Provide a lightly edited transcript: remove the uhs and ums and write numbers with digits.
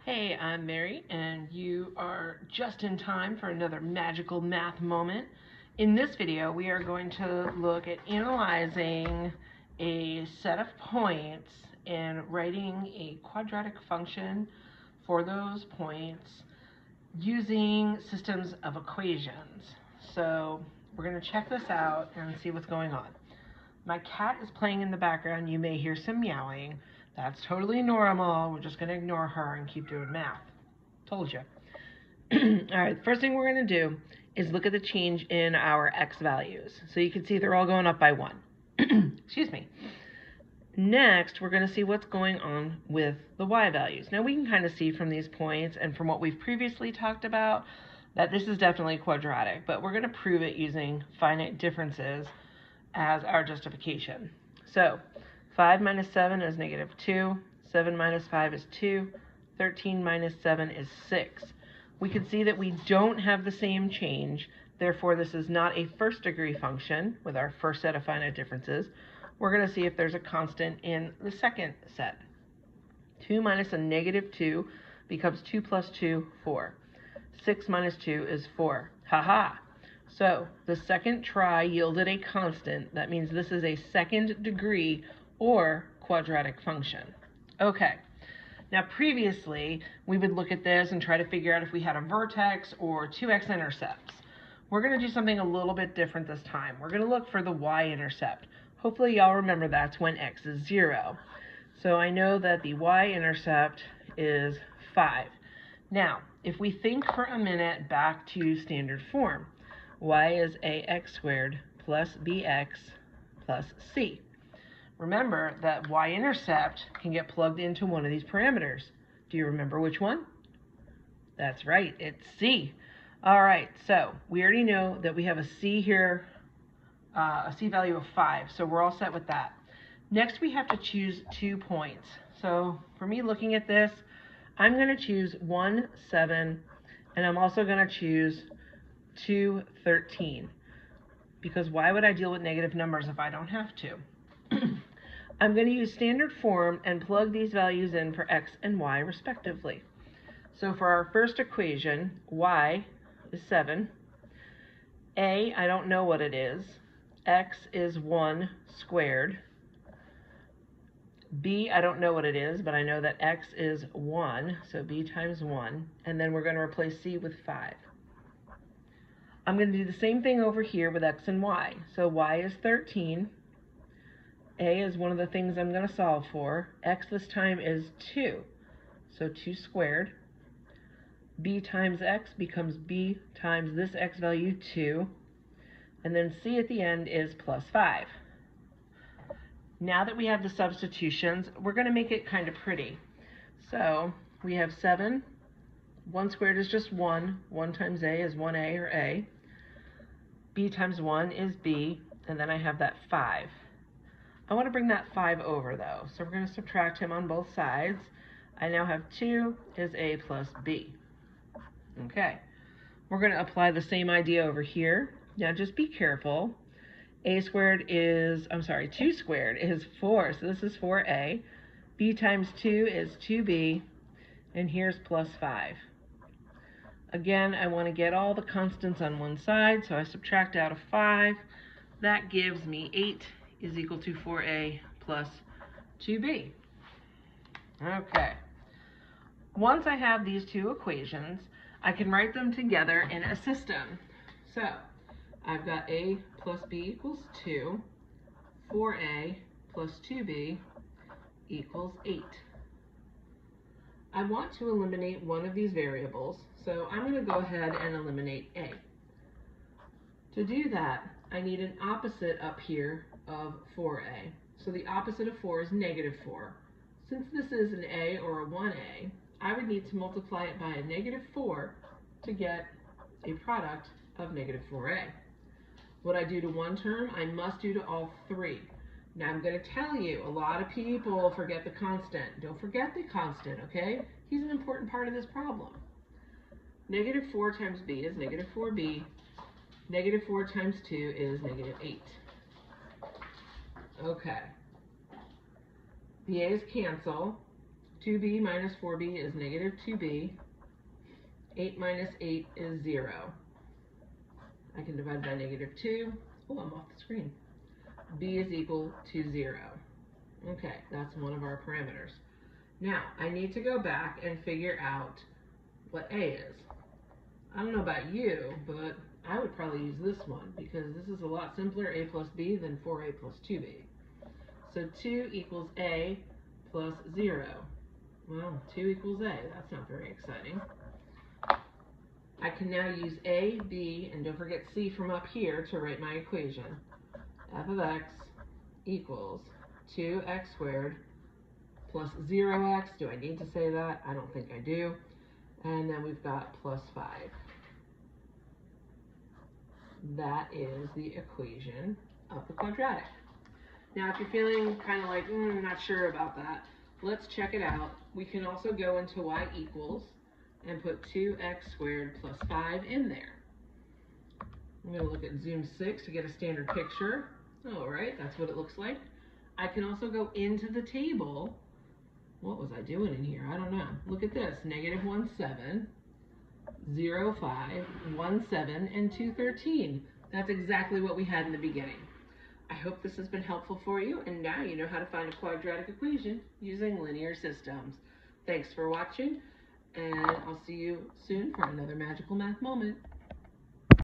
Hey, I'm Mary, and you are just in time for another magical math moment. In this video, we are going to look at analyzing a set of points and writing a quadratic function for those points using systems of equations. So we're going to check this out and see what's going on. My cat is playing in the background. You may hear some meowing. That's totally normal. We're just going to ignore her and keep doing math. Told you. All right, first thing we're going to do is look at the change in our x values. So you can see they're all going up by 1. Excuse me. Next, we're going to see what's going on with the y values. Now, we can kind of see from these points and from what we've previously talked about that this is definitely quadratic, but we're going to prove it using finite differences as our justification. So 5 minus 7 is negative 2, 7 minus 5 is 2, 13 minus 7 is 6. We can see that we don't have the same change, therefore this is not a first degree function with our first set of finite differences. We're going to see if there's a constant in the second set. 2 minus a negative 2 becomes 2 plus 2, 4. 6 minus 2 is 4. Haha! So the second try yielded a constant. That means this is a second degree or quadratic function. Okay. Now previously, we would look at this and try to figure out if we had a vertex or two x-intercepts. We're going to do something a little bit different this time. We're going to look for the y-intercept. Hopefully y'all remember that's when x is 0. So I know that the y-intercept is 5. Now, if we think for a minute back to standard form, y is ax squared plus bx plus c. Remember that y-intercept can get plugged into one of these parameters. Do you remember which one? That's right, it's c. All right, so we already know that we have a c here, a c value of 5, so we're all set with that. Next, we have to choose 2 points. So for me looking at this, I'm going to choose 1, 7, and I'm also going to choose 2, 13. Because why would I deal with negative numbers if I don't have to? I'm going to use standard form and plug these values in for x and y respectively. So for our first equation, y is 7. A, I don't know what it is. X is 1 squared. B, I don't know what it is, but I know that x is 1, so b times 1. And then we're going to replace c with 5. I'm going to do the same thing over here with x and y. So y is 13. A is one of the things I'm going to solve for. X this time is 2, so 2 squared. B times x becomes b times this x value, 2. And then c at the end is plus 5. Now that we have the substitutions, we're going to make it kind of pretty. So we have 7. 1 squared is just 1. 1 times a is 1a or a. B times 1 is b, and then I have that 5. I want to bring that 5 over though, so we're going to subtract him on both sides. I now have 2 is a plus b. Okay, we're going to apply the same idea over here. Now just be careful. 2 squared is 4, so this is 4a. B times 2 is 2b, and here's plus 5. Again, I want to get all the constants on one side, so I subtract out a 5. That gives me 8 is equal to 4a plus 2b. Okay. Once I have these two equations, I can write them together in a system. So I've got a plus b equals 2, 4a plus 2b equals 8. I want to eliminate one of these variables, so I'm going to go ahead and eliminate a. To do that, I need an opposite up here of 4a. So the opposite of 4 is negative 4. Since this is an a or a 1a, I would need to multiply it by a negative 4 to get a product of negative 4a. What I do to one term, I must do to all 3. Now I'm going to tell you, a lot of people forget the constant. Don't forget the constant, okay? He's an important part of this problem. Negative 4 times b is negative 4b. Negative 4 times 2 is negative 8. Okay. The a's cancel. 2b minus 4b is negative 2b. 8 minus 8 is 0. I can divide by negative 2. Oh, I'm off the screen. B is equal to 0. Okay, that's one of our parameters. Now, I need to go back and figure out what A is. I don't know about you, but I would probably use this one because this is a lot simpler, A plus B, than 4A plus 2B. So 2 equals A plus 0. Well, 2 equals A. That's not very exciting. I can now use A, B, and don't forget C from up here to write my equation. F of x equals 2x squared plus 0x. Do I need to say that? I don't think I do. And then we've got plus 5. That is the equation of the quadratic. Now, if you're feeling kind of like, not sure about that, let's check it out. We can also go into y equals and put 2x squared plus 5 in there. I'm going to look at zoom 6 to get a standard picture. All right, that's what it looks like. I can also go into the table. What was I doing in here? I don't know. Look at this, negative 1, 7, 0, 5, 1, 7, and 2, 13. That's exactly what we had in the beginning. I hope this has been helpful for you, and now you know how to find a quadratic equation using linear systems. Thanks for watching, and I'll see you soon for another magical math moment.